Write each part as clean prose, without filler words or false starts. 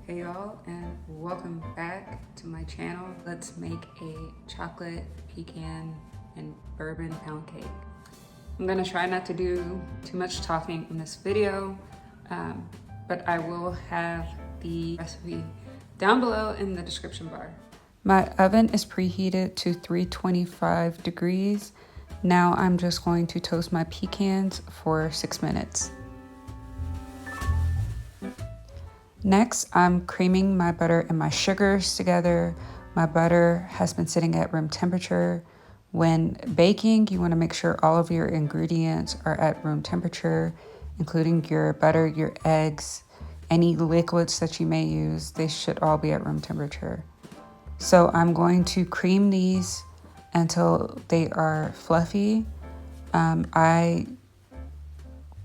Hey y'all, and welcome back to my channel. Let's make a chocolate pecan and bourbon pound cake. I'm gonna try not to do too much talking in this video, but I will have the recipe down below in the description bar. My oven is preheated to 325 degrees. Now I'm just going to toast my pecans for 6 minutes. Next, I'm creaming my butter and my sugars together. My butter has been sitting at room temperature. When baking, you want to make sure all of your ingredients are at room temperature, including your butter, your eggs, any liquids that you may use. They should all be at room temperature. So I'm going to cream these until they are fluffy. I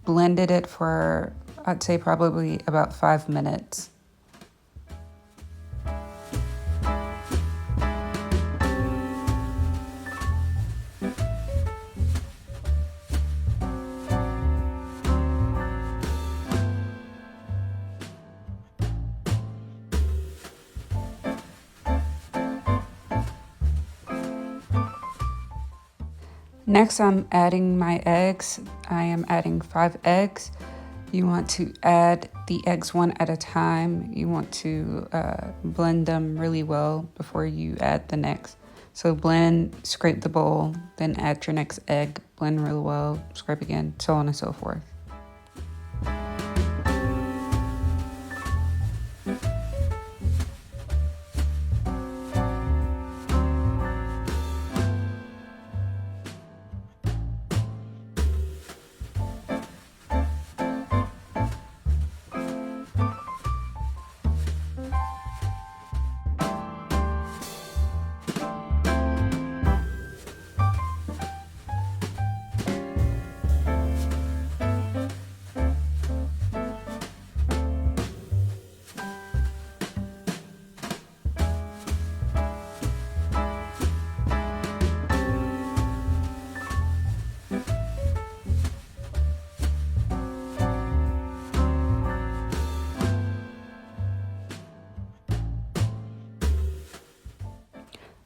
blended it for, I'd say, probably about 5 minutes. Next, I'm adding my eggs. I am adding 5 eggs. You want to add the eggs one at a time. You want to blend them really well before you add the next. So blend, scrape the bowl, then add your next egg, blend really well, scrape again, so on and so forth.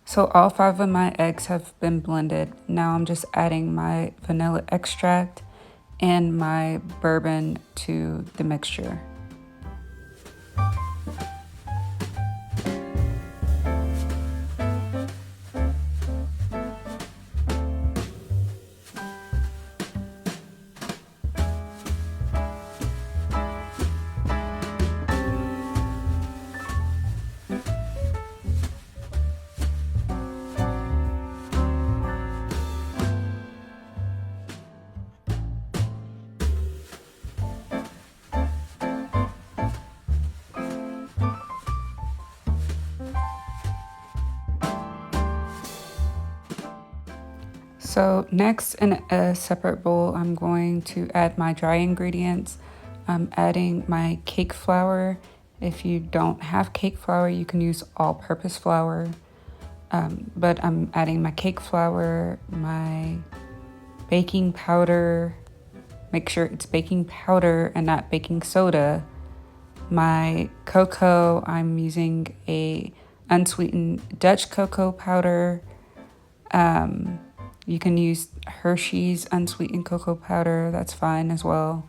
So all 5 of my eggs have been blended. Now I'm just adding my vanilla extract and my bourbon to the mixture. So next, in a separate bowl, I'm going to add my dry ingredients. I'm adding my cake flour. If you don't have cake flour, you can use all-purpose flour. But I'm adding my cake flour, my baking powder. Make sure it's baking powder and not baking soda. My cocoa, I'm using a unsweetened Dutch cocoa powder. You can use Hersheys unsweetened cocoa powder, that's fine as well.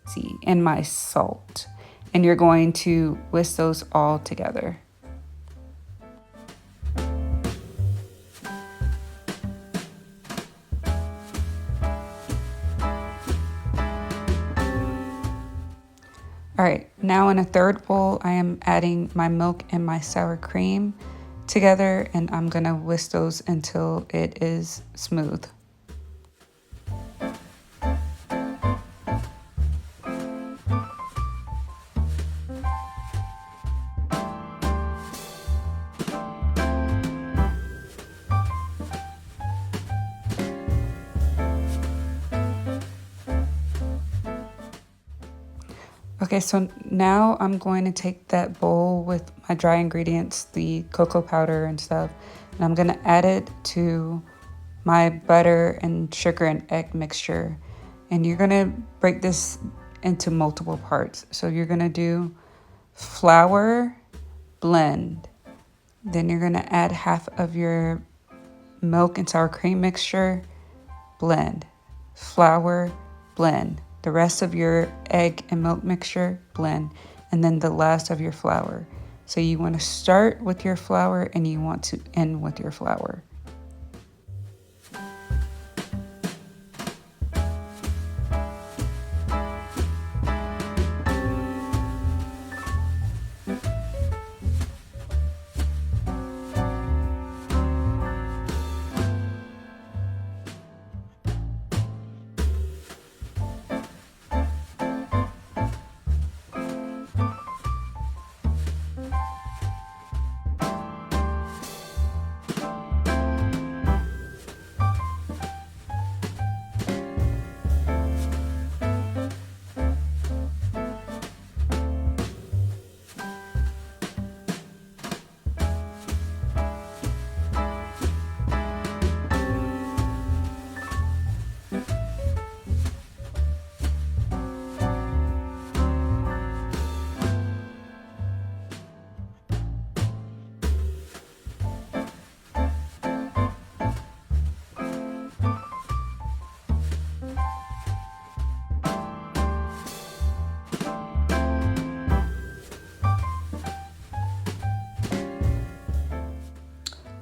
See, and my salt. And you're going to whisk those all together. All right, now in a third bowl, I am adding my milk and my sour cream together, and I'm gonna whisk those until it is smooth. Okay, so now I'm going to take that bowl with my dry ingredients, the cocoa powder and stuff, and I'm gonna add it to my butter and sugar and egg mixture. And you're gonna break this into multiple parts. So you're gonna do flour, blend. Then you're gonna add half of your milk and sour cream mixture, blend. Flour, blend. The rest of your egg and milk mixture, blend. And then the last of your flour. So you want to start with your flour and you want to end with your flour.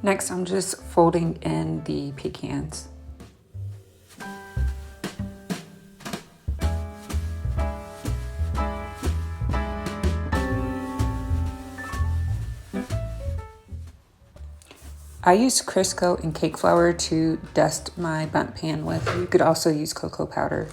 Next, I'm just folding in the pecans. I use Crisco and cake flour to dust my bundt pan with. You could also use cocoa powder.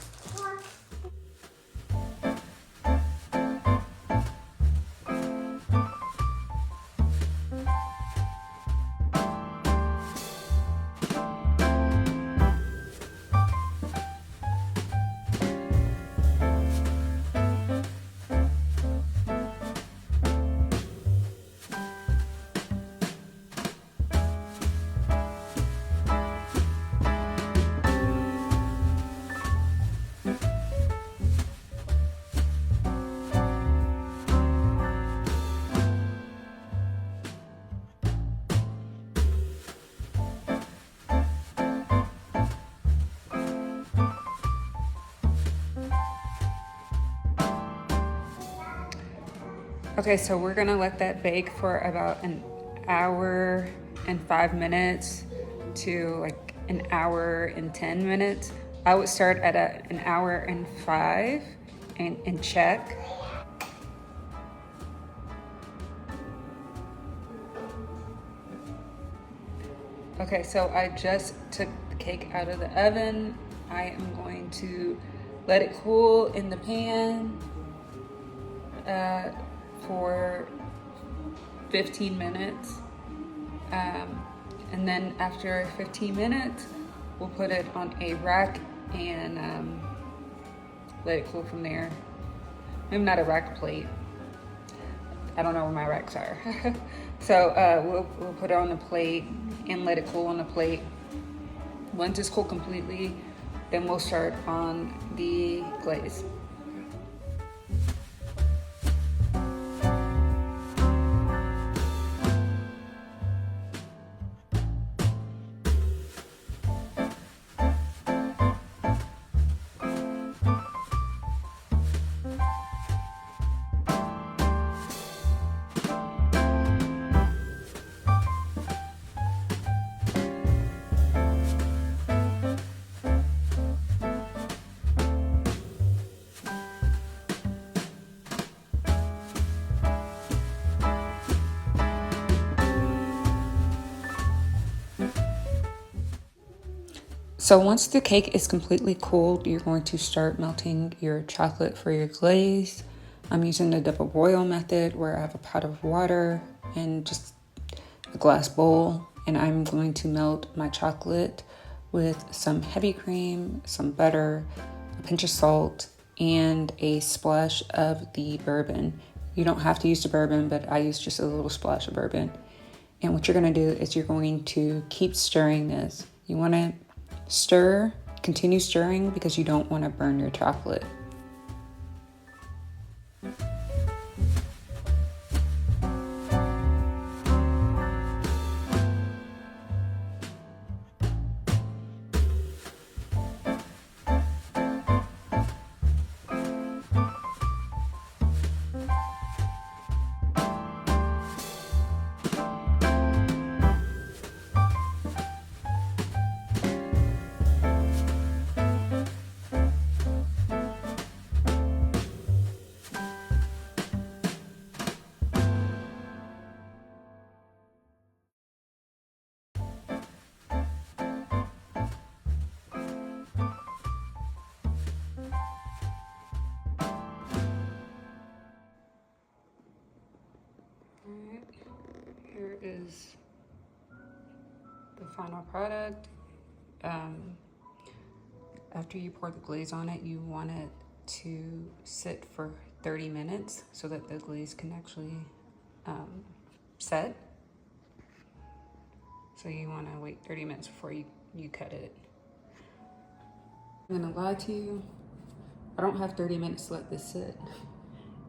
Okay, so we're gonna let that bake for about an hour and 5 minutes to like an hour and 10 minutes. I would start at an hour and 5 and check. Okay, so I just took the cake out of the oven. I am going to let it cool in the pan for 15 minutes. And then after 15 minutes, we'll put it on a rack and let it cool from there. Maybe not a rack, plate. I don't know where my racks are. So we'll put it on the plate and let it cool on the plate. Once it's cool completely, then we'll start on the glaze. So once the cake is completely cooled, you're going to start melting your chocolate for your glaze. I'm using the double boil method where I have a pot of water and just a glass bowl, and I'm going to melt my chocolate with some heavy cream, some butter, a pinch of salt, and a splash of the bourbon. You don't have to use the bourbon, but I use just a little splash of bourbon. And what you're going to do is you're going to keep stirring this. You want to stir continue stirring because you don't want to burn your chocolate. Alright, here is the final product. After you pour the glaze on it, you want it to sit for 30 minutes so that the glaze can actually set. So you want to wait 30 minutes before you cut it. I'm gonna lie to you, I don't have 30 minutes to let this sit.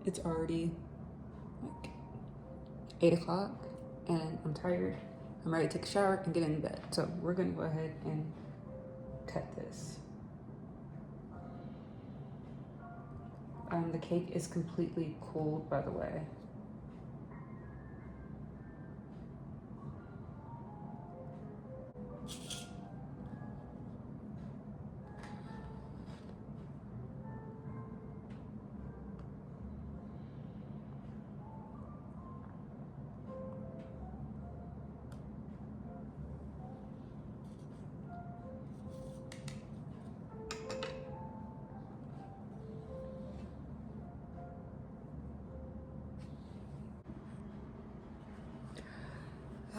It's already like 8 o'clock and I'm tired. I'm ready to take a shower and get in bed. So we're gonna go ahead and cut this. The cake is completely cooled, by the way.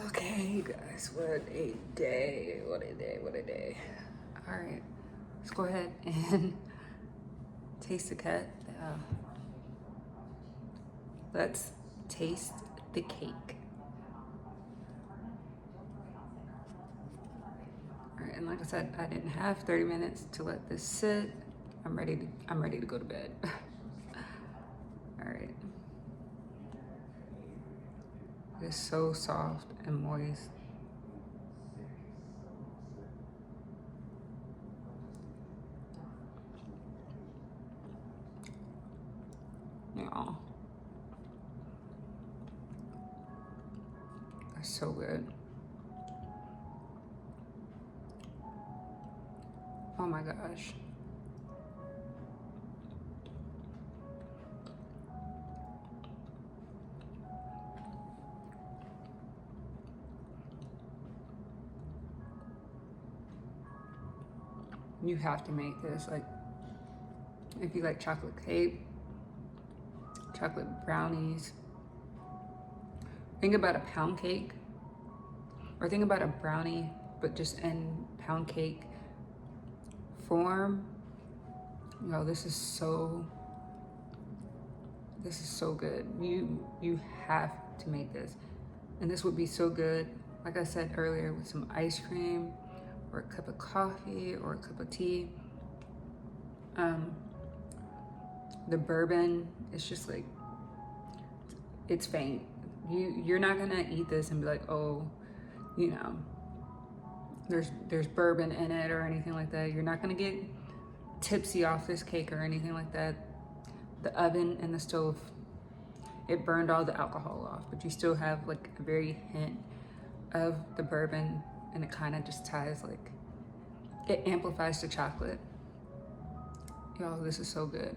Okay, you guys, what a day, what a day, what a day. All right, let's go ahead and taste the cut. Let's taste the cake. All right, and like I said, I didn't have 30 minutes to let this sit. I'm ready to go to bed. All right. It's so soft and moist. Yeah. That's so good. Oh my gosh. You have to make this. Like, if you like chocolate cake, chocolate brownies, think about a pound cake, or think about a brownie, but just in pound cake form. Yo, this is so good. You have to make this. And this would be so good, like I said earlier, with some ice cream or a cup of coffee or a cup of tea. The bourbon, it's just like, it's faint. You're not gonna eat this and be like, oh, you know, there's bourbon in it or anything like that. You're not gonna get tipsy off this cake or anything like that. The oven and the stove, it burned all the alcohol off, but you still have like a very hint of the bourbon, and it kind of just ties, like, it amplifies the chocolate. Y'all, this is so good.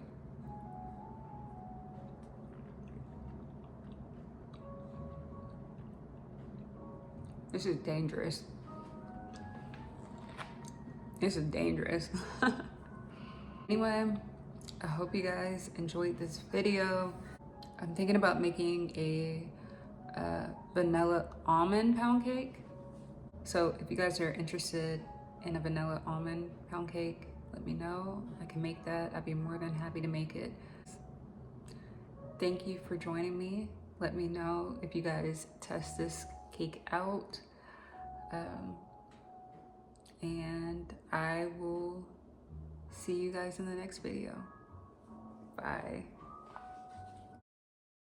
This is dangerous. This is dangerous. Anyway, I hope you guys enjoyed this video. I'm thinking about making a vanilla almond pound cake. So if you guys are interested in a vanilla almond pound cake, let me know. I can make that. I'd be more than happy to make it. Thank you for joining me. Let me know if you guys test this cake out. and I will see you guys in the next video. Bye.